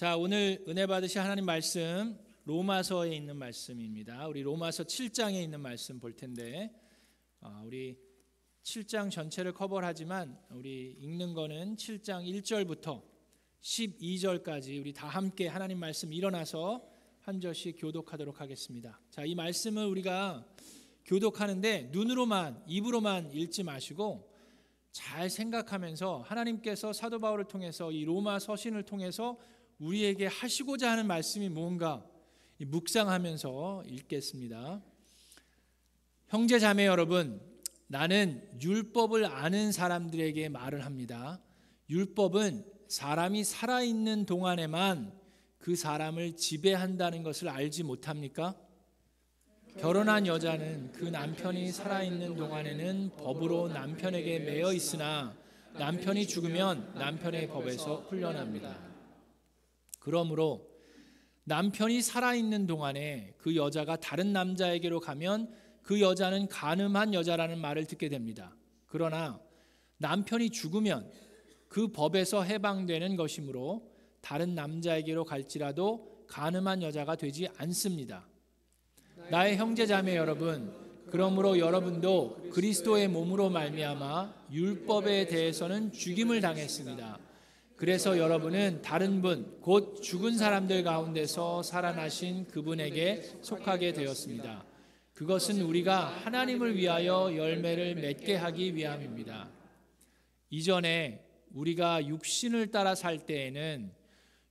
자, 오늘 은혜 받으실 하나님 말씀 로마서에 있는 말씀입니다. 우리 로마서 7장에 있는 말씀 볼 텐데 우리 7장 전체를 커버하지만 우리 읽는 거는 7장 1절부터 12절까지 우리 다 함께 하나님 말씀 일어나서 한 절씩 교독하도록 하겠습니다. 자, 이 말씀을 우리가 교독하는데 눈으로만 입으로만 읽지 마시고 잘 생각하면서 하나님께서 사도 바울을 통해서 이 로마 서신을 통해서 우리에게 하시고자 하는 말씀이 뭔가 묵상하면서 읽겠습니다. 형제 자매 여러분, 나는 율법을 아는 사람들에게 말을 합니다. 율법은 사람이 살아있는 동안에만 그 사람을 지배한다는 것을 알지 못합니까? 결혼한 여자는 그 남편이 살아있는 동안에는 법으로 남편에게 매여 있으나 남편이 죽으면 남편의 법에서 풀려납니다. 그러므로 남편이 살아있는 동안에 그 여자가 다른 남자에게로 가면 그 여자는 간음한 여자라는 말을 듣게 됩니다. 그러나 남편이 죽으면 그 법에서 해방되는 것이므로 다른 남자에게로 갈지라도 간음한 여자가 되지 않습니다. 나의 형제 자매 여러분, 그러므로 여러분도 그리스도의 몸으로 말미암아 율법에 대해서는 죽임을 당했습니다. 그래서 여러분은 다른 분, 곧 죽은 사람들 가운데서 살아나신 그분에게 속하게 되었습니다. 그것은 우리가 하나님을 위하여 열매를 맺게 하기 위함입니다. 이전에 우리가 육신을 따라 살 때에는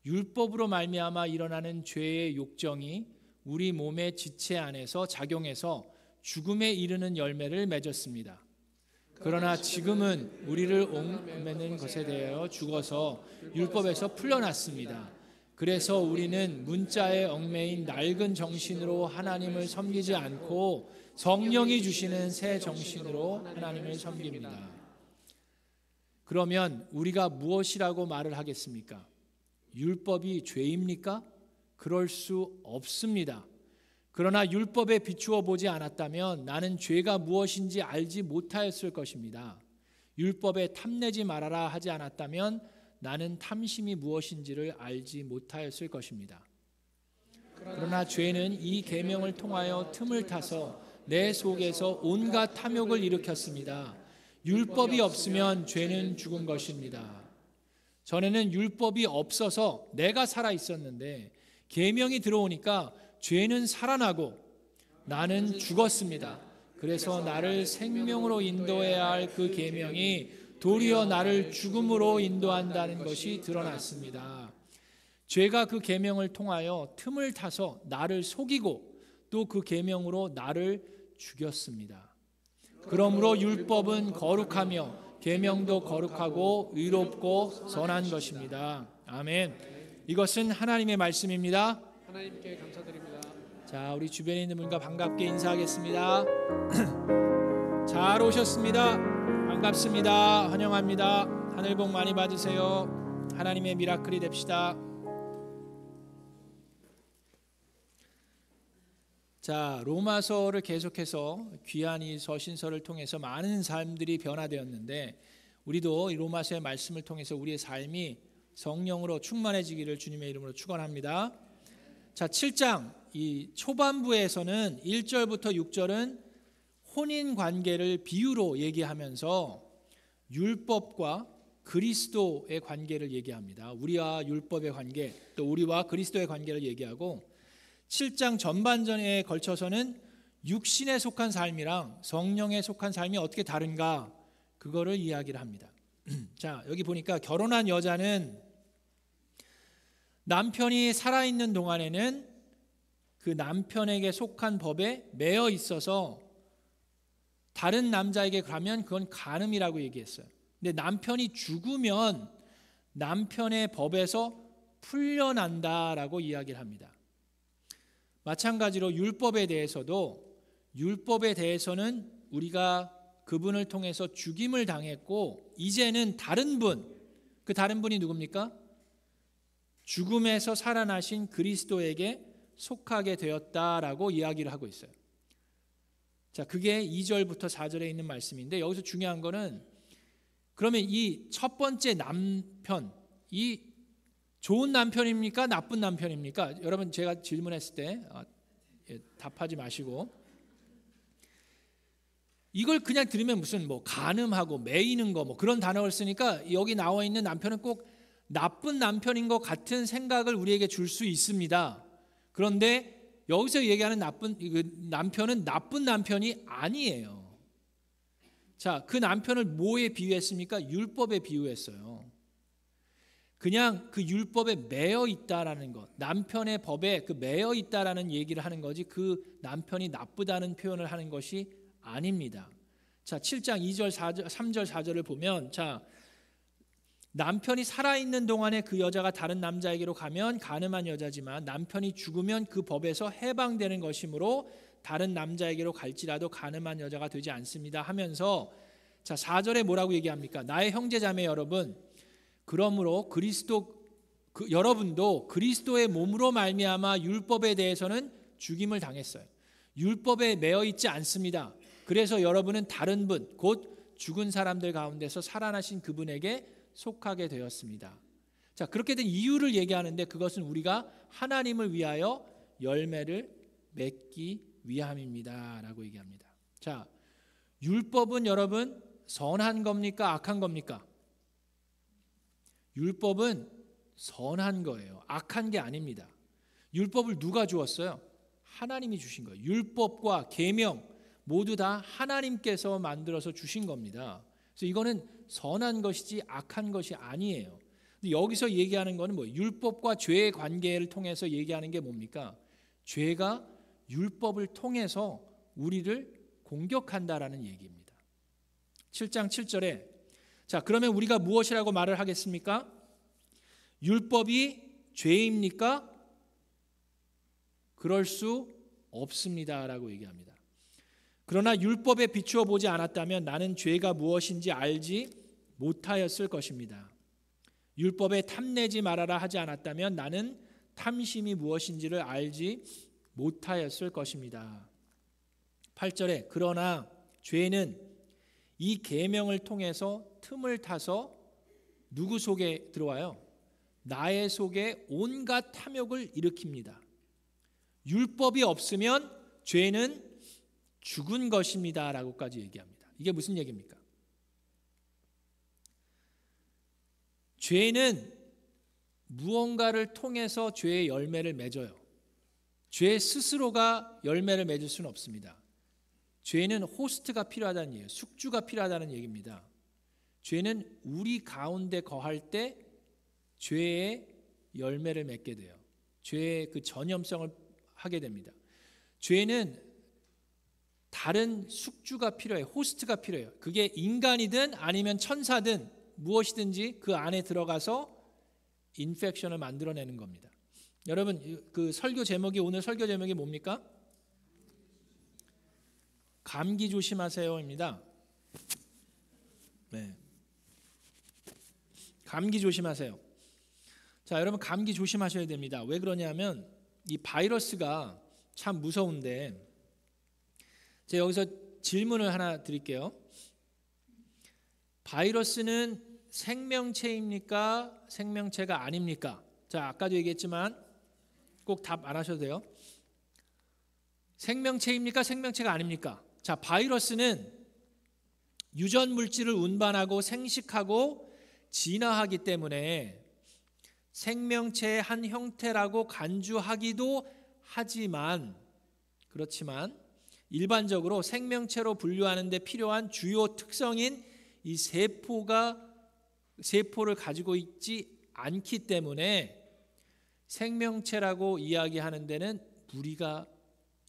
율법으로 말미암아 일어나는 죄의 욕정이 우리 몸의 지체 안에서 작용해서 죽음에 이르는 열매를 맺었습니다. 그러나 지금은 우리를 옥매는 것에 대하여 죽어서 율법에서 풀려났습니다. 그래서 우리는 문자에 얽매인 낡은 정신으로 하나님을 섬기지 않고 성령이 주시는 새 정신으로 하나님을 섬깁니다. 그러면 우리가 무엇이라고 말을 하겠습니까? 율법이 죄입니까? 그럴 수 없습니다. 그러나 율법에 비추어 보지 않았다면 나는 죄가 무엇인지 알지 못하였을 것입니다. 율법에 탐내지 말아라 하지 않았다면 나는 탐심이 무엇인지를 알지 못하였을 것입니다. 그러나 죄는 이 계명을 통하여 틈을 타서 내 속에서 온갖 탐욕을 일으켰습니다. 율법이 없으면 죄는 죽은 것입니다. 전에는 율법이 없어서 내가 살아 있었는데 계명이 들어오니까 죄는 살아나고 나는 죽었습니다. 그래서 나를 생명으로 인도해야 할 그 계명이 도리어 나를 죽음으로 인도한다는 것이 드러났습니다. 죄가 그 계명을 통하여 틈을 타서 나를 속이고 또 그 계명으로 나를 죽였습니다. 그러므로 율법은 거룩하며 계명도 거룩하고 의롭고 선한 것입니다. 아멘. 이것은 하나님의 말씀입니다. 하나님께 감사드립니다. 자, 우리 주변에 있는 분과 반갑게 인사하겠습니다. 잘 오셨습니다. 반갑습니다. 환영합니다. 하늘 복 많이 받으세요. 하나님의 미라클이 됩시다. 자, 로마서를 계속해서 귀한 이 서신서를 통해서 많은 삶들이 변화되었는데 우리도 이 로마서의 말씀을 통해서 우리의 삶이 성령으로 충만해지기를 주님의 이름으로 축원합니다. 자, 7장 이 초반부에서는 1절부터 6절은 혼인 관계를 비유로 얘기하면서 율법과 그리스도의 관계를 얘기합니다. 우리와 율법의 관계, 또 우리와 그리스도의 관계를 얘기하고 7장 전반전에 걸쳐서는 육신에 속한 삶이랑 성령에 속한 삶이 어떻게 다른가 그거를 이야기를 합니다. 자, 여기 보니까 결혼한 여자는 남편이 살아있는 동안에는 그 남편에게 속한 법에 매여 있어서 다른 남자에게 가면 그건 간음이라고 얘기했어요. 근데 남편이 죽으면 남편의 법에서 풀려난다라고 이야기를 합니다. 마찬가지로 율법에 대해서는 우리가 그분을 통해서 죽임을 당했고 이제는 다른 분, 그 다른 분이 누굽니까? 죽음에서 살아나신 그리스도에게 속하게 되었다라고 이야기를 하고 있어요. 자, 그게 2절부터 4절에 있는 말씀인데 여기서 중요한 거는 그러면 이 첫 번째 남편, 이 좋은 남편입니까? 나쁜 남편입니까? 여러분 제가 질문했을 때 답하지 마시고 이걸 그냥 들으면 무슨 뭐 간음하고 매이는 거 뭐 그런 단어를 쓰니까 여기 나와 있는 남편은 꼭 나쁜 남편인 것 같은 생각을 우리에게 줄 수 있습니다. 그런데 여기서 얘기하는 남편은 나쁜 남편이 아니에요. 자, 그 남편을 뭐에 비유했습니까? 율법에 비유했어요. 그냥 그 율법에 매여 있다라는 것, 남편의 법에 그 매여 있다라는 얘기를 하는 거지 그 남편이 나쁘다는 표현을 하는 것이 아닙니다. 자, 7장 2절, 4절, 3절, 4절을 보면 자, 남편이 살아있는 동안에 그 여자가 다른 남자에게로 가면 간음한 여자지만 남편이 죽으면 그 법에서 해방되는 것이므로 다른 남자에게로 갈지라도 간음한 여자가 되지 않습니다 하면서 자, 4절에 뭐라고 얘기합니까? 나의 형제자매 여러분, 그러므로 여러분도 그리스도의 몸으로 말미암아 율법에 대해서는 죽임을 당했어요. 율법에 매여 있지 않습니다. 그래서 여러분은 다른 분, 곧 죽은 사람들 가운데서 살아나신 그분에게 속하게 되었습니다. 자, 그렇게 된 이유를 얘기하는데 그것은 우리가 하나님을 위하여 열매를 맺기 위함입니다라고 얘기합니다. 자, 율법은 여러분 선한 겁니까? 악한 겁니까? 율법은 선한 거예요. 악한 게 아닙니다. 율법을 누가 주었어요? 하나님이 주신 거예요. 율법과 계명 모두 다 하나님께서 만들어서 주신 겁니다. 그래서 이거는 선한 것이지 악한 것이 아니에요. 근데 여기서 얘기하는 거는 뭐예요? 율법과 죄의 관계를 통해서 얘기하는 게 뭡니까? 죄가 율법을 통해서 우리를 공격한다라는 얘기입니다. 7장 7절에 자, 그러면 우리가 무엇이라고 말을 하겠습니까? 율법이 죄입니까? 그럴 수 없습니다라고 얘기합니다. 그러나 율법에 비추어 보지 않았다면 나는 죄가 무엇인지 알지 못하였을 것입니다. 율법에 탐내지 말아라 하지 않았다면 나는 탐심이 무엇인지를 알지 못하였을 것입니다. 8절에 그러나 죄는 이 계명을 통해서 틈을 타서 누구 속에 들어와요? 나의 속에 온갖 탐욕을 일으킵니다. 율법이 없으면 죄는 죽은 것입니다 라고까지 얘기합니다. 이게 무슨 얘기입니까? 죄는 무언가를 통해서 죄의 열매를 맺어요. 죄 스스로가 열매를 맺을 수는 없습니다. 죄는 호스트가 필요하다는 얘기예요. 숙주가 필요하다는 얘기입니다. 죄는 우리 가운데 거할 때 죄의 열매를 맺게 돼요. 죄의 그 전염성을 하게 됩니다. 죄는 다른 숙주가 필요해요. 호스트가 필요해요. 그게 인간이든 아니면 천사든 무엇이든지 그 안에 들어가서 인펙션을 만들어내는 겁니다. 여러분 그 설교 제목이 오늘 설교 제목이 뭡니까? 감기 조심하세요입니다. 네. 감기 조심하세요. 자, 여러분 감기 조심하셔야 됩니다. 왜 그러냐면 이 바이러스가 참 무서운데 제가 여기서 질문을 하나 드릴게요. 바이러스는 생명체입니까? 생명체가 아닙니까? 자, 아까도 얘기했지만 꼭 답 안 하셔도 돼요. 생명체입니까? 생명체가 아닙니까? 자, 바이러스는 유전 물질을 운반하고 생식하고 진화하기 때문에 생명체의 한 형태라고 간주하기도 하지만 그렇지만 일반적으로 생명체로 분류하는 데 필요한 주요 특성인 이 세포를 가지고 있지 않기 때문에 생명체라고 이야기하는 데는 무리가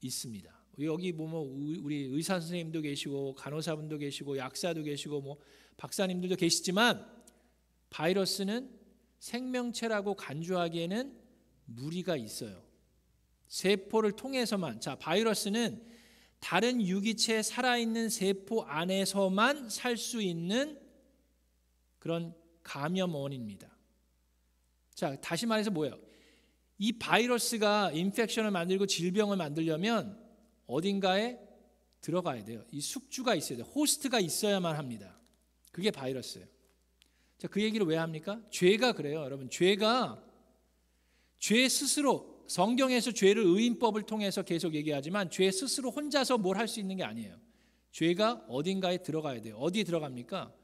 있습니다. 여기 보면 우리 의사 선생님도 계시고 간호사분도 계시고 약사도 계시고 뭐 박사님들도 계시지만 바이러스는 생명체라고 간주하기에는 무리가 있어요. 세포를 통해서만 자 바이러스는 다른 유기체에 살아있는 세포 안에서만 살 수 있는 그런 감염원입니다. 자 다시 말해서 뭐예요? 이 바이러스가 인펙션을 만들고 질병을 만들려면 어딘가에 들어가야 돼요. 이 숙주가 있어야 돼요. 호스트가 있어야만 합니다. 그게 바이러스예요. 자, 그 얘기를 왜 합니까? 죄가 그래요. 여러분 죄가 죄 스스로, 성경에서 죄를 의인법을 통해서 계속 얘기하지만 죄 스스로 혼자서 뭘 할 수 있는 게 아니에요. 죄가 어딘가에 들어가야 돼요. 어디에 들어갑니까?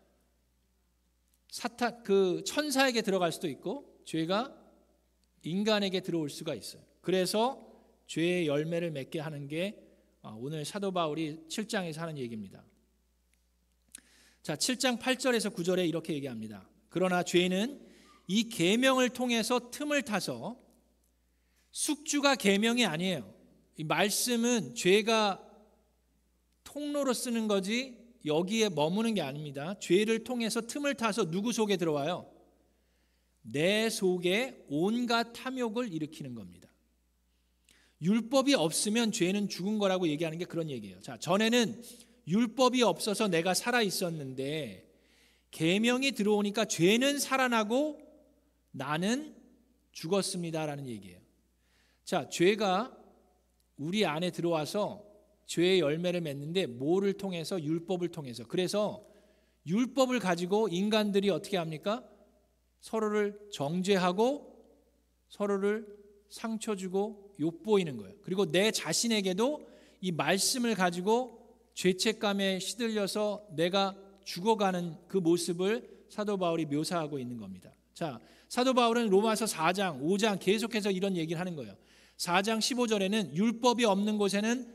천사에게 들어갈 수도 있고 죄가 인간에게 들어올 수가 있어요. 그래서 죄의 열매를 맺게 하는 게 오늘 사도 바울이 7장에서 하는 얘기입니다. 자, 7장 8절에서 9절에 이렇게 얘기합니다. 그러나 죄는 이 계명을 통해서 틈을 타서, 숙주가 계명이 아니에요. 이 말씀은 죄가 통로로 쓰는 거지 여기에 머무는 게 아닙니다. 죄를 통해서 틈을 타서 누구 속에 들어와요? 내 속에 온갖 탐욕을 일으키는 겁니다. 율법이 없으면 죄는 죽은 거라고 얘기하는 게 그런 얘기예요. 자, 전에는 율법이 없어서 내가 살아 있었는데 계명이 들어오니까 죄는 살아나고 나는 죽었습니다라는 얘기예요. 자, 죄가 우리 안에 들어와서 죄의 열매를 맺는데 뭐를 통해서? 율법을 통해서. 그래서 율법을 가지고 인간들이 어떻게 합니까? 서로를 정죄하고 서로를 상처 주고 욕보이는 거예요. 그리고 내 자신에게도 이 말씀을 가지고 죄책감에 시들려서 내가 죽어가는 그 모습을 사도 바울이 묘사하고 있는 겁니다. 자, 사도 바울은 로마서 4장, 5장 계속해서 이런 얘기를 하는 거예요. 4장 15절에는 율법이 없는 곳에는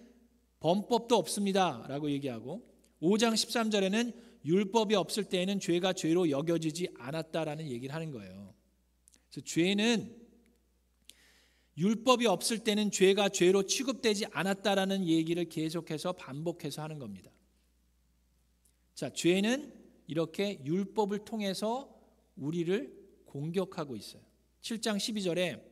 범법도 없습니다 라고 얘기하고, 5장 13절에는 율법이 없을 때에는 죄가 죄로 여겨지지 않았다라는 얘기를 하는 거예요. 그래서 죄는 율법이 없을 때는 죄가 죄로 취급되지 않았다라는 얘기를 계속해서 반복해서 하는 겁니다. 자, 죄는 이렇게 율법을 통해서 우리를 공격하고 있어요. 7장 12절에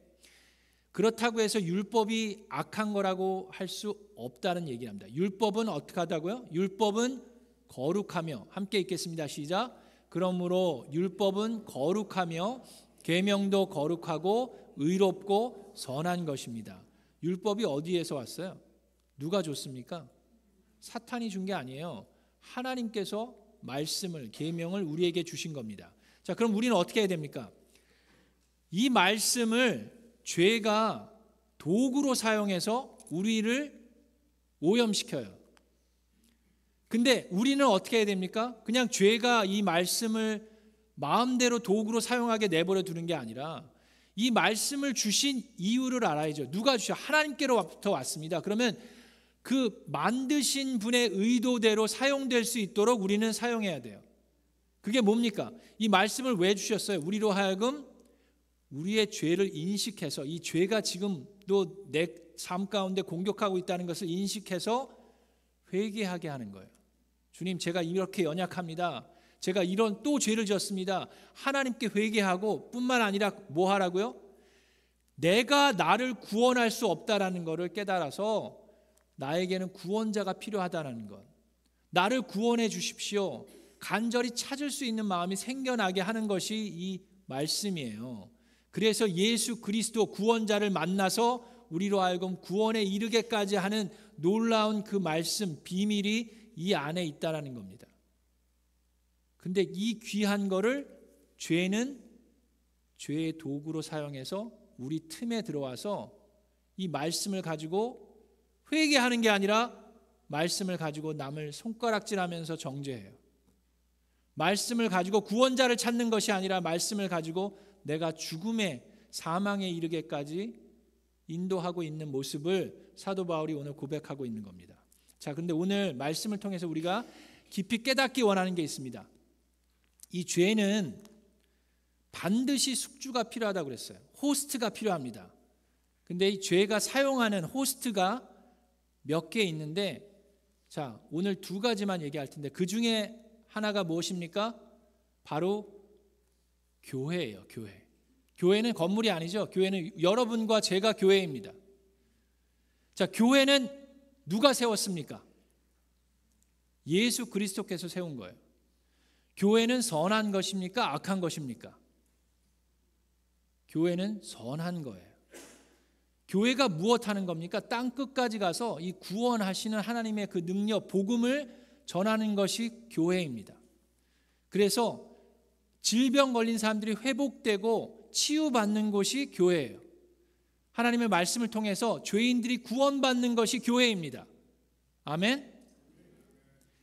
그렇다고 해서 율법이 악한 거라고 할 수 없다는 얘기를 합니다. 율법은 어떻게 하다고요? 율법은 거룩하며, 함께 읽겠습니다. 시작. 그러므로 율법은 거룩하며 계명도 거룩하고 의롭고 선한 것입니다. 율법이 어디에서 왔어요? 누가 줬습니까? 사탄이 준 게 아니에요. 하나님께서 말씀을, 계명을 우리에게 주신 겁니다. 자, 그럼 우리는 어떻게 해야 됩니까? 이 말씀을 죄가 도구로 사용해서 우리를 오염시켜요. 근데 우리는 어떻게 해야 됩니까? 그냥 죄가 이 말씀을 마음대로 도구로 사용하게 내버려 두는 게 아니라 이 말씀을 주신 이유를 알아야죠. 누가 주셔? 하나님께로부터 왔습니다. 그러면 그 만드신 분의 의도대로 사용될 수 있도록 우리는 사용해야 돼요. 그게 뭡니까? 이 말씀을 왜 주셨어요? 우리로 하여금 우리의 죄를 인식해서, 이 죄가 지금도 내 삶 가운데 공격하고 있다는 것을 인식해서 회개하게 하는 거예요. 주님, 제가 이렇게 연약합니다. 제가 이런 또 죄를 지었습니다. 하나님께 회개하고, 뿐만 아니라 뭐 하라고요? 내가 나를 구원할 수 없다라는 것을 깨달아서 나에게는 구원자가 필요하다는 것, 나를 구원해 주십시오, 간절히 찾을 수 있는 마음이 생겨나게 하는 것이 이 말씀이에요. 그래서 예수 그리스도 구원자를 만나서 우리로 하여금 구원에 이르게까지 하는 놀라운 그 말씀, 비밀이 이 안에 있다는 겁니다. 근데 이 귀한 거를 죄는 죄의 도구로 사용해서 우리 틈에 들어와서 이 말씀을 가지고 회개하는 게 아니라 말씀을 가지고 남을 손가락질하면서 정죄해요. 말씀을 가지고 구원자를 찾는 것이 아니라 말씀을 가지고 내가 죽음에, 사망에 이르게까지 인도하고 있는 모습을 사도 바울이 오늘 고백하고 있는 겁니다. 자, 근데 오늘 말씀을 통해서 우리가 깊이 깨닫기 원하는 게 있습니다. 이 죄는 반드시 숙주가 필요하다고 그랬어요. 호스트가 필요합니다. 근데 이 죄가 사용하는 호스트가 몇 개 있는데, 자, 오늘 두 가지만 얘기할 텐데 그 중에 하나가 무엇입니까? 바로 교회예요. 교회. 교회는 건물이 아니죠. 교회는 여러분과 제가 교회입니다. 자, 교회는 누가 세웠습니까? 예수 그리스도께서 세운 거예요. 교회는 선한 것입니까? 악한 것입니까? 교회는 선한 거예요. 교회가 무엇하는 겁니까? 땅 끝까지 가서 이 구원하시는 하나님의 그 능력, 복음을 전하는 것이 교회입니다. 그래서 질병 걸린 사람들이 회복되고 치유받는 곳이 교회예요. 하나님의 말씀을 통해서 죄인들이 구원받는 것이 교회입니다. 아멘.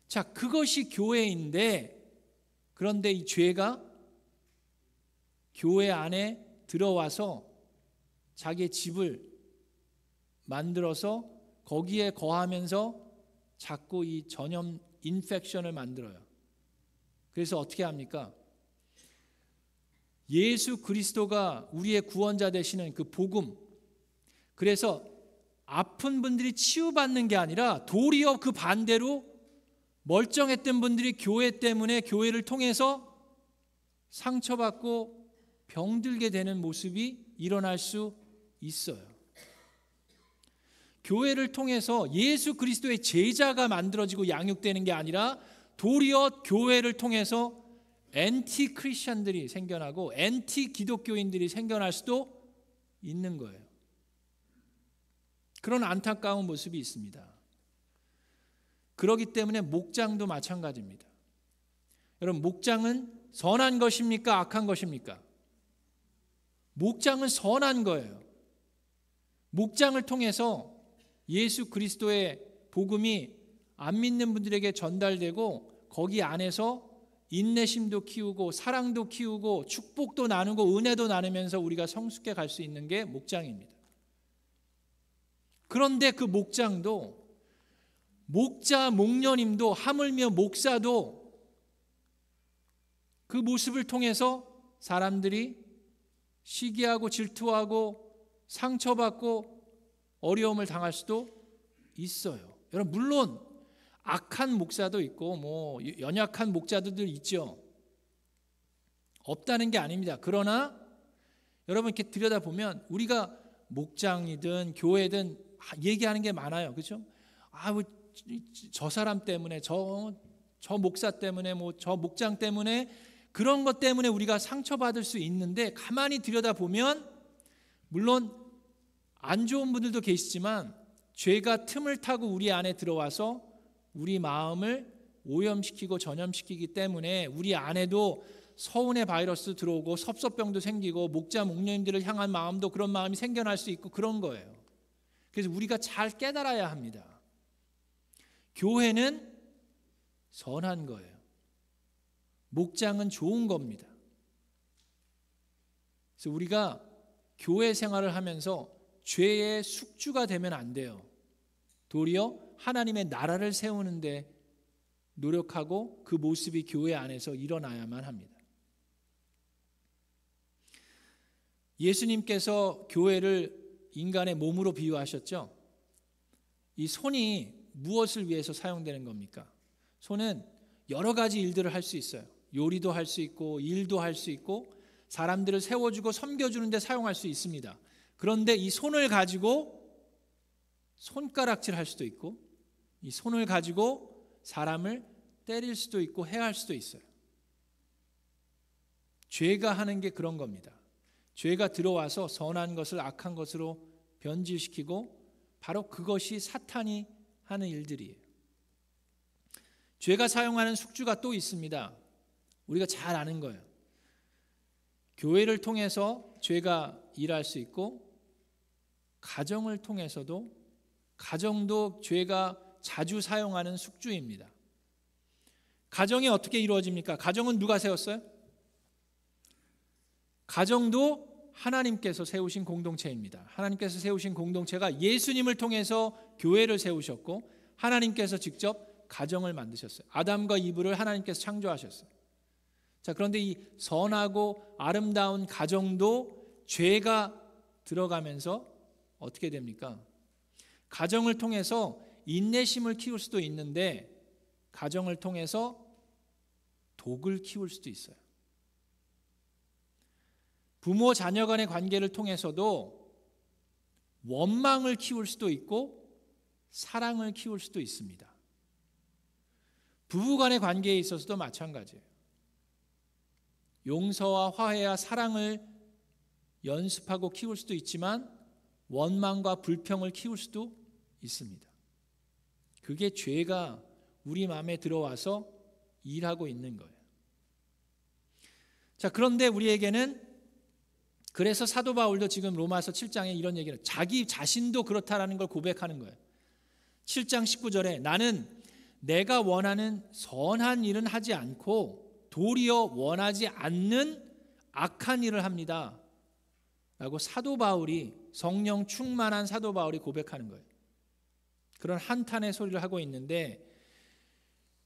자, 그것이 교회인데, 그런데 이 죄가 교회 안에 들어와서 자기의 집을 만들어서 거기에 거하면서 자꾸 이 전염 인펙션을 만들어요. 그래서 어떻게 합니까? 예수 그리스도가 우리의 구원자 되시는 그 복음, 그래서 아픈 분들이 치유받는 게 아니라 도리어 그 반대로 멀쩡했던 분들이 교회 때문에, 교회를 통해서 상처받고 병들게 되는 모습이 일어날 수 있어요. 교회를 통해서 예수 그리스도의 제자가 만들어지고 양육되는 게 아니라 도리어 교회를 통해서 엔티 크리스천들이 생겨나고 엔티 기독교인들이 생겨날 수도 있는 거예요. 그런 안타까운 모습이 있습니다. 그렇기 때문에 목장도 마찬가지입니다. 여러분, 목장은 선한 것입니까? 악한 것입니까? 목장은 선한 거예요. 목장을 통해서 예수 그리스도의 복음이 안 믿는 분들에게 전달되고 거기 안에서 인내심도 키우고 사랑도 키우고 축복도 나누고 은혜도 나누면서 우리가 성숙해 갈 수 있는 게 목장입니다. 그런데 그 목장도, 목자, 목녀님도, 하물며 목사도 그 모습을 통해서 사람들이 시기하고 질투하고 상처받고 어려움을 당할 수도 있어요. 여러분, 물론 악한 목사도 있고 연약한 목자들도 있죠. 없다는 게 아닙니다. 그러나 여러분, 이렇게 들여다보면 우리가 목장이든 교회든 얘기하는 게 많아요. 그렇죠? 저 사람 때문에, 저 목사 때문에, 저 목장 때문에, 그런 것 때문에 우리가 상처받을 수 있는데, 가만히 들여다보면 물론 안 좋은 분들도 계시지만 죄가 틈을 타고 우리 안에 들어와서 우리 마음을 오염시키고 전염시키기 때문에 우리 안에도 서운의 바이러스 들어오고 섭섭병도 생기고 목자 목녀님들을 향한 마음도 그런 마음이 생겨날 수 있고 그런 거예요. 그래서 우리가 잘 깨달아야 합니다. 교회는 선한 거예요. 목장은 좋은 겁니다. 그래서 우리가 교회 생활을 하면서 죄의 숙주가 되면 안 돼요. 도리어 하나님의 나라를 세우는데 노력하고 그 모습이 교회 안에서 일어나야만 합니다. 예수님께서 교회를 인간의 몸으로 비유하셨죠. 이 손이 무엇을 위해서 사용되는 겁니까? 손은 여러 가지 일들을 할 수 있어요. 요리도 할 수 있고 일도 할 수 있고 사람들을 세워주고 섬겨주는 데 사용할 수 있습니다. 그런데 이 손을 가지고 손가락질 할 수도 있고 이 손을 가지고 사람을 때릴 수도 있고 해할 수도 있어요. 죄가 하는 게 그런 겁니다. 죄가 들어와서 선한 것을 악한 것으로 변질시키고 바로 그것이 사탄이 하는 일들이에요. 죄가 사용하는 숙주가 또 있습니다. 우리가 잘 아는 거예요. 교회를 통해서 죄가 일할 수 있고 가정을 통해서도, 가정도 죄가 자주 사용하는 숙주입니다. 가정이 어떻게 이루어집니까? 가정은 누가 세웠어요? 가정도 하나님께서 세우신 공동체입니다. 하나님께서 세우신 공동체가 예수님을 통해서 교회를 세우셨고 하나님께서 직접 가정을 만드셨어요. 아담과 이브를 하나님께서 창조하셨어요. 자, 그런데 이 선하고 아름다운 가정도 죄가 들어가면서 어떻게 됩니까? 가정을 통해서 인내심을 키울 수도 있는데 가정을 통해서 독을 키울 수도 있어요. 부모 자녀 간의 관계를 통해서도 원망을 키울 수도 있고 사랑을 키울 수도 있습니다. 부부 간의 관계에 있어서도 마찬가지예요. 용서와 화해와 사랑을 연습하고 키울 수도 있지만 원망과 불평을 키울 수도 있습니다. 그게 죄가 우리 마음에 들어와서 일하고 있는 거예요. 자, 그런데 우리에게는 그래서 사도 바울도 지금 로마서 7장에 이런 얘기를, 자기 자신도 그렇다라는 걸 고백하는 거예요. 7장 19절에 나는 내가 원하는 선한 일은 하지 않고 도리어 원하지 않는 악한 일을 합니다 라고 사도 바울이, 성령 충만한 사도 바울이 고백하는 거예요. 그런 한탄의 소리를 하고 있는데,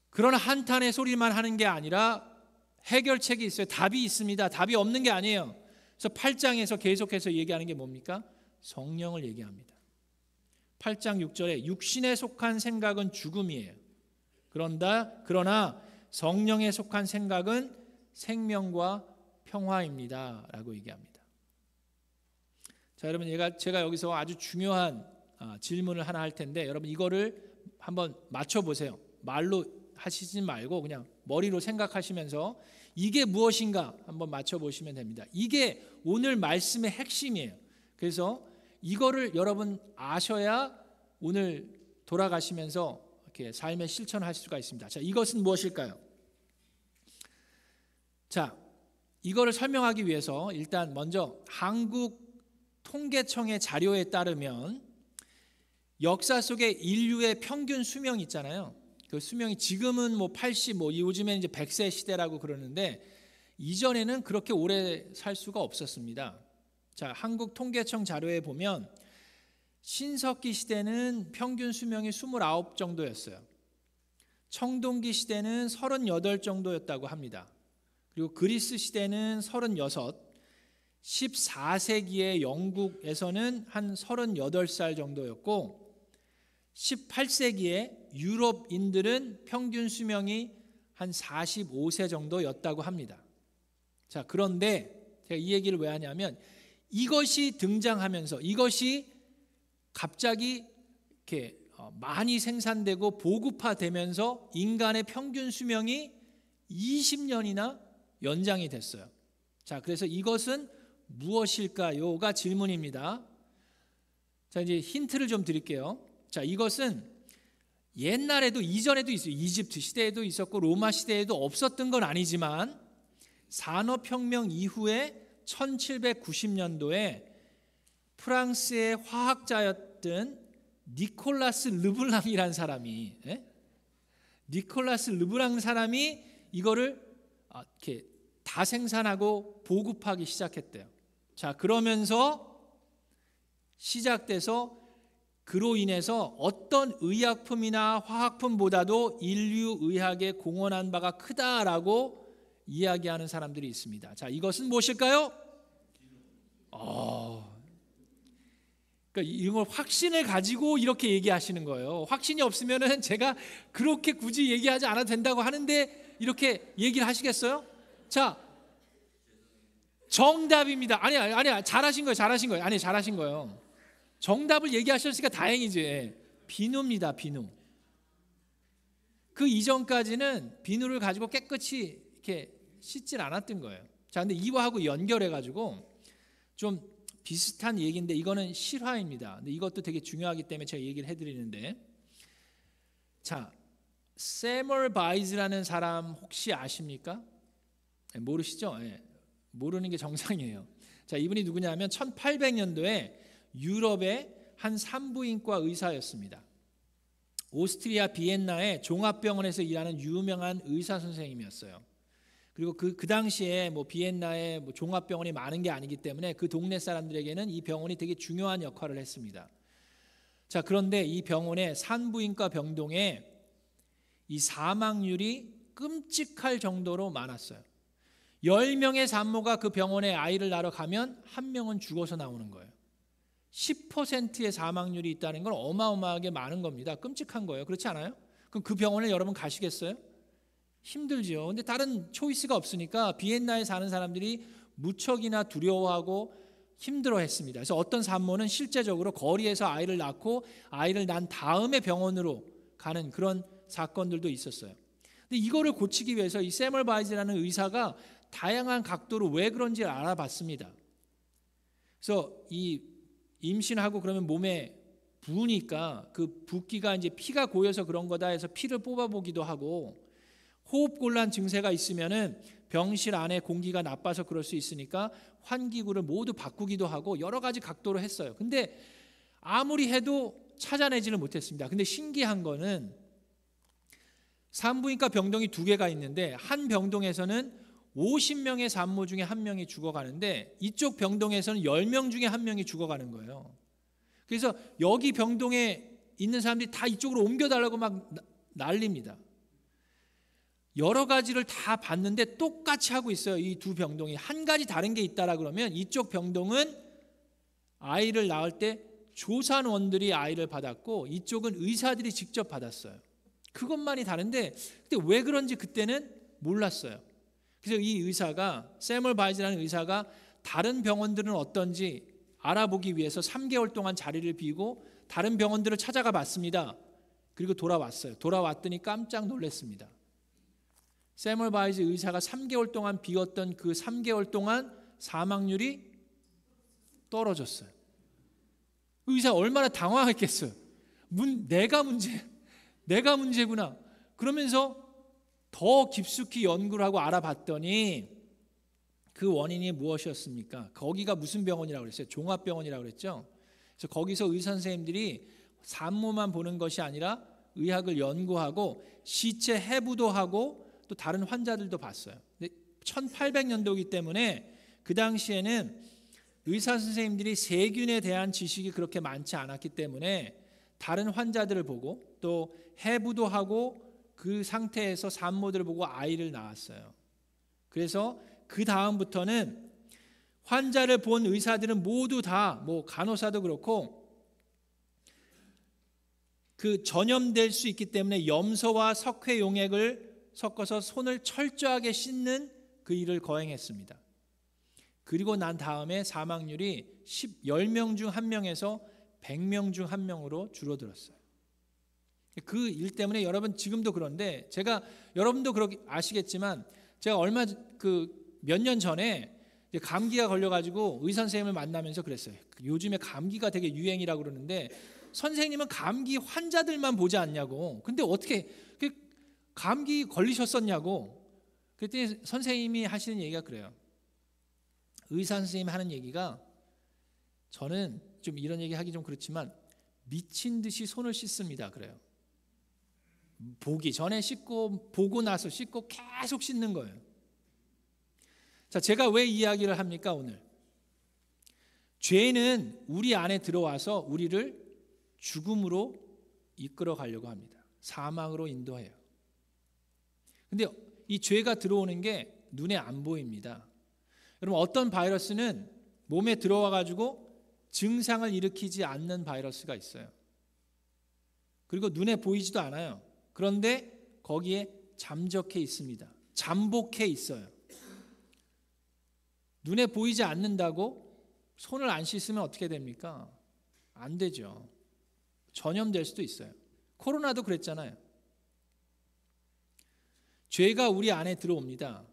그런 한탄의 소리만 하는 게 아니라 해결책이 있어요. 답이 있습니다. 답이 없는 게 아니에요. 그래서 8장에서 계속해서 얘기하는 게 뭡니까? 성령을 얘기합니다. 8장 6절에 육신에 속한 생각은 죽음이에요. 그러나 성령에 속한 생각은 생명과 평화입니다 라고 얘기합니다. 자, 여러분, 제가 여기서 아주 중요한 질문을 하나 할 텐데, 여러분 이거를 한번 맞춰보세요. 말로 하시지 말고 그냥 머리로 생각하시면서 이게 무엇인가 한번 맞춰보시면 됩니다. 이게 오늘 말씀의 핵심이에요. 그래서 이거를 여러분 아셔야 오늘 돌아가시면서 이렇게 삶에 실천할 수가 있습니다. 자, 이것은 무엇일까요? 자, 이거를 설명하기 위해서 일단 먼저 한국 통계청의 자료에 따르면 역사 속에 인류의 평균 수명이 있잖아요. 그 수명이 지금은 80, 요즘에는 이제 100세 시대라고 그러는데 이전에는 그렇게 오래 살 수가 없었습니다. 자, 한국 통계청 자료에 보면 신석기 시대는 평균 수명이 29 정도였어요. 청동기 시대는 38 정도였다고 합니다. 그리고 그리스 시대는 36, 14세기의 영국에서는 한 38살 정도였고 18세기에 유럽인들은 평균 수명이 한 45세 정도였다고 합니다. 자, 그런데 제가 이 얘기를 왜 하냐면 이것이 등장하면서, 이것이 갑자기 이렇게 많이 생산되고 보급화되면서 인간의 평균 수명이 20년이나 연장이 됐어요. 자, 그래서 이것은 무엇일까요가 질문입니다. 자, 이제 힌트를 좀 드릴게요. 자, 이것은 옛날에도 이전에도 있어요. 이집트 시대에도 있었고 로마 시대에도 없었던 건 아니지만 산업혁명 이후에 1790년도에 프랑스의 화학자였던 니콜라스 르블랑이라는 사람이, 니콜라스 르블랑 사람이 이거를 이렇게 다 생산하고 보급하기 시작했대요. 자, 그러면서 시작돼서 그로 인해서 어떤 의약품이나 화학품보다도 인류 의학에 공헌한 바가 크다라고 이야기하는 사람들이 있습니다. 자, 이것은 무엇일까요? 그러니까 이런 걸 확신을 가지고 이렇게 얘기하시는 거예요. 확신이 없으면은 제가 그렇게 굳이 얘기하지 않아도 된다고 하는데 이렇게 얘기를 하시겠어요? 자, 정답입니다. 아니, 잘하신 거예요. 아니, 잘하신 거예요. 정답을 얘기하셨으니까 다행이지. 비누입니다. 비누. 그 이전까지는 비누를 가지고 깨끗이 이렇게 씻질 않았던 거예요. 자, 근데 이와하고 연결해가지고 좀 비슷한 얘기인데 이거는 실화입니다. 근데 이것도 되게 중요하기 때문에 제가 얘기를 해드리는데, 자, 세멀 바이즈라는 사람 혹시 아십니까? 모르시죠? 모르는 게 정상이에요. 자, 이분이 누구냐면 1800년도에 유럽의 한 산부인과 의사였습니다. 오스트리아 비엔나의 종합병원에서 일하는 유명한 의사 선생님이었어요. 그리고 그 당시에 비엔나에 종합병원이 많은 게 아니기 때문에 그 동네 사람들에게는 이 병원이 되게 중요한 역할을 했습니다. 자, 그런데 이 병원의 산부인과 병동에 이 사망률이 끔찍할 정도로 많았어요. 10명의 산모가 그 병원에 아이를 낳으러 가면 1명은 죽어서 나오는 거예요. 10%의 사망률이 있다는 건 어마어마하게 많은 겁니다. 끔찍한 거예요. 그렇지 않아요? 그럼 그 병원을 여러분 가시겠어요? 힘들죠. 근데 다른 초이스가 없으니까 비엔나에 사는 사람들이 무척이나 두려워하고 힘들어했습니다. 그래서 어떤 산모는 실제적으로 거리에서 아이를 낳고 아이를 낳은 다음에 병원으로 가는 그런 사건들도 있었어요. 근데 이거를 고치기 위해서 이 세멀 바이즈라는 의사가 다양한 각도로 왜 그런지 알아봤습니다. 그래서 이 임신하고 그러면 몸에 부으니까 그 붓기가 이제 피가 고여서 그런 거다 해서 피를 뽑아보기도 하고, 호흡곤란 증세가 있으면은 병실 안에 공기가 나빠서 그럴 수 있으니까 환기구를 모두 바꾸기도 하고 여러 가지 각도로 했어요. 근데 아무리 해도 찾아내지는 못했습니다. 근데 신기한 거는 산부인과 병동이 2개가 있는데 한 병동에서는 50명의 산모 중에 1명이 죽어가는데 이쪽 병동에서는 10명 중에 1명이 죽어가는 거예요. 그래서 여기 병동에 있는 사람들이 다 이쪽으로 옮겨달라고 막 난립니다. 여러 가지를 다 봤는데 똑같이 하고 있어요. 이 두 병동이 한 가지 다른 게 있다라 그러면 이쪽 병동은 아이를 낳을 때 조산원들이 아이를 받았고 이쪽은 의사들이 직접 받았어요. 그것만이 다른데 근데 왜 그런지 그때는 몰랐어요. 그래서 이 의사가 세멀 바이즈라는 의사가 다른 병원들은 어떤지 알아보기 위해서 3개월 동안 자리를 비우고 다른 병원들을 찾아가 봤습니다. 그리고 돌아왔어요. 돌아왔더니 깜짝 놀랐습니다. 세멀 바이즈 의사가 3개월 동안 비웠던 그 3개월 동안 사망률이 떨어졌어요. 의사 얼마나 당황했겠어요. 내가 문제구나. 그러면서 더 깊숙이 연구를 하고 알아봤더니 그 원인이 무엇이었습니까? 거기가 무슨 병원이라고 그랬어요? 종합병원이라고 그랬죠. 그래서 거기서 의사 선생님들이 산모만 보는 것이 아니라 의학을 연구하고 시체 해부도 하고 또 다른 환자들도 봤어요. 1800년도이기 때문에 그 당시에는 의사 선생님들이 세균에 대한 지식이 그렇게 많지 않았기 때문에 다른 환자들을 보고 또 해부도 하고 그 상태에서 산모들을 보고 아이를 낳았어요. 그래서 그 다음부터는 환자를 본 의사들은 모두 다 간호사도 그렇고 그 전염될 수 있기 때문에 염소와 석회 용액을 섞어서 손을 철저하게 씻는 그 일을 거행했습니다. 그리고 난 다음에 사망률이 10명 중 1명에서 100명 중 1명으로 줄어들었어요. 그 일 때문에 여러분 지금도 그런데 여러분도 그렇게 아시겠지만 제가 몇 년 전에 감기가 걸려가지고 의사 선생님을 만나면서 그랬어요. 요즘에 감기가 되게 유행이라고 그러는데 선생님은 감기 환자들만 보지 않냐고. 근데 어떻게 감기 걸리셨었냐고. 그랬더니 선생님이 하시는 얘기가 그래요. 의사 선생님이 하는 얘기가 저는 좀 이런 얘기 하기 좀 그렇지만 미친 듯이 손을 씻습니다. 그래요. 보기 전에 씻고 보고 나서 씻고 계속 씻는 거예요. 자, 제가 왜 이 이야기를 합니까 오늘? 죄는 우리 안에 들어와서 우리를 죽음으로 이끌어 가려고 합니다. 사망으로 인도해요. 근데 이 죄가 들어오는 게 눈에 안 보입니다. 여러분 어떤 바이러스는 몸에 들어와 가지고 증상을 일으키지 않는 바이러스가 있어요. 그리고 눈에 보이지도 않아요. 그런데 거기에 잠적해 있습니다. 잠복해 있어요. 눈에 보이지 않는다고 손을 안 씻으면 어떻게 됩니까? 안 되죠. 전염될 수도 있어요. 코로나도 그랬잖아요. 죄가 우리 안에 들어옵니다.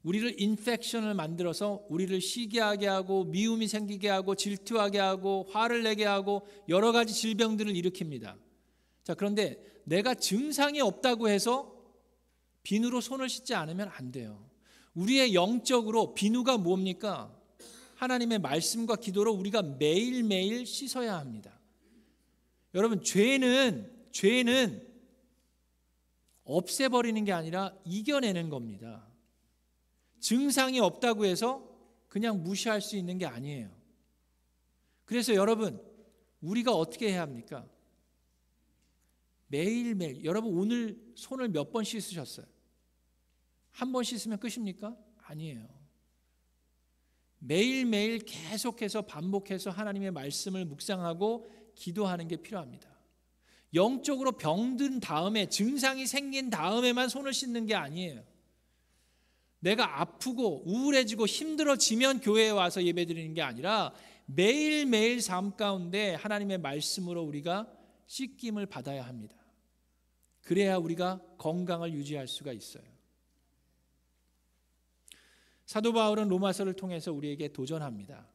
우리를 인펙션을 만들어서 우리를 시기하게 하고 미움이 생기게 하고 질투하게 하고 화를 내게 하고 여러 가지 질병들을 일으킵니다. 자, 그런데 내가 증상이 없다고 해서 비누로 손을 씻지 않으면 안 돼요. 우리의 영적으로 비누가 뭡니까? 하나님의 말씀과 기도로 우리가 매일매일 씻어야 합니다. 여러분 죄는 없애버리는 게 아니라 이겨내는 겁니다. 증상이 없다고 해서 그냥 무시할 수 있는 게 아니에요. 그래서 여러분 우리가 어떻게 해야 합니까? 매일매일 여러분 오늘 손을 몇 번 씻으셨어요? 한 번 씻으면 끝입니까? 아니에요. 매일매일 계속해서 반복해서 하나님의 말씀을 묵상하고 기도하는 게 필요합니다. 영적으로 병든 다음에 증상이 생긴 다음에만 손을 씻는 게 아니에요. 내가 아프고 우울해지고 힘들어지면 교회에 와서 예배드리는 게 아니라 매일매일 삶 가운데 하나님의 말씀으로 우리가 씻김을 받아야 합니다. 그래야 우리가 건강을 유지할 수가 있어요. 사도 바울은 로마서를 통해서 우리에게 도전합니다.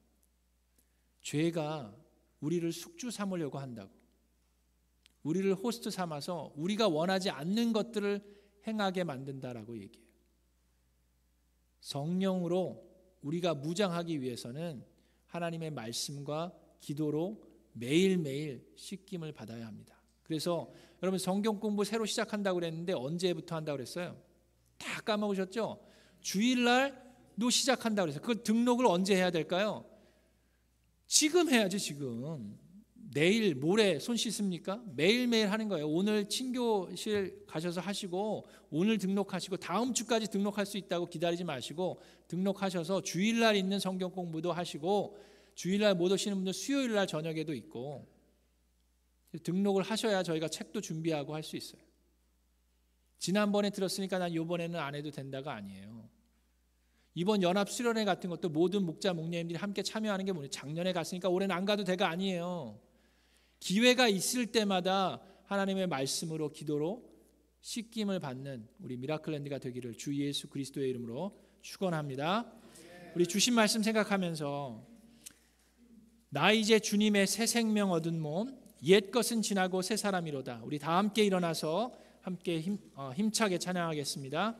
죄가 우리를 숙주 삼으려고 한다고. 우리를 호스트 삼아서 우리가 원하지 않는 것들을 행하게 만든다라고 얘기해요. 성령으로 우리가 무장하기 위해서는 하나님의 말씀과 기도로 매일매일 씻김을 받아야 합니다. 그래서 여러분 성경 공부 새로 시작한다고 그랬는데 언제부터 한다고 그랬어요? 다 까먹으셨죠? 주일날도 시작한다고 그랬어요. 그 등록을 언제 해야 될까요? 지금 해야지 지금. 내일 모레 손 씻습니까? 매일매일 하는 거예요. 오늘 친교실 가셔서 하시고 오늘 등록하시고 다음 주까지 등록할 수 있다고 기다리지 마시고 등록하셔서 주일날 있는 성경 공부도 하시고 주일날 못 오시는 분들 수요일날 저녁에도 있고 등록을 하셔야 저희가 책도 준비하고 할 수 있어요. 지난번에 들었으니까 난 이번에는 안 해도 된다가 아니에요. 이번 연합 수련회 같은 것도 모든 목자 목녀님들이 함께 참여하는 게 뭐냐, 작년에 갔으니까 올해는 안 가도 돼가 아니에요. 기회가 있을 때마다 하나님의 말씀으로 기도로 씻김을 받는 우리 미라클랜드가 되기를 주 예수 그리스도의 이름으로 축원합니다. 우리 주신 말씀 생각하면서 나 이제 주님의 새 생명 얻은 몸 옛 것은 지나고 새 사람이로다. 우리 다 함께 일어나서 함께 힘차게 찬양하겠습니다.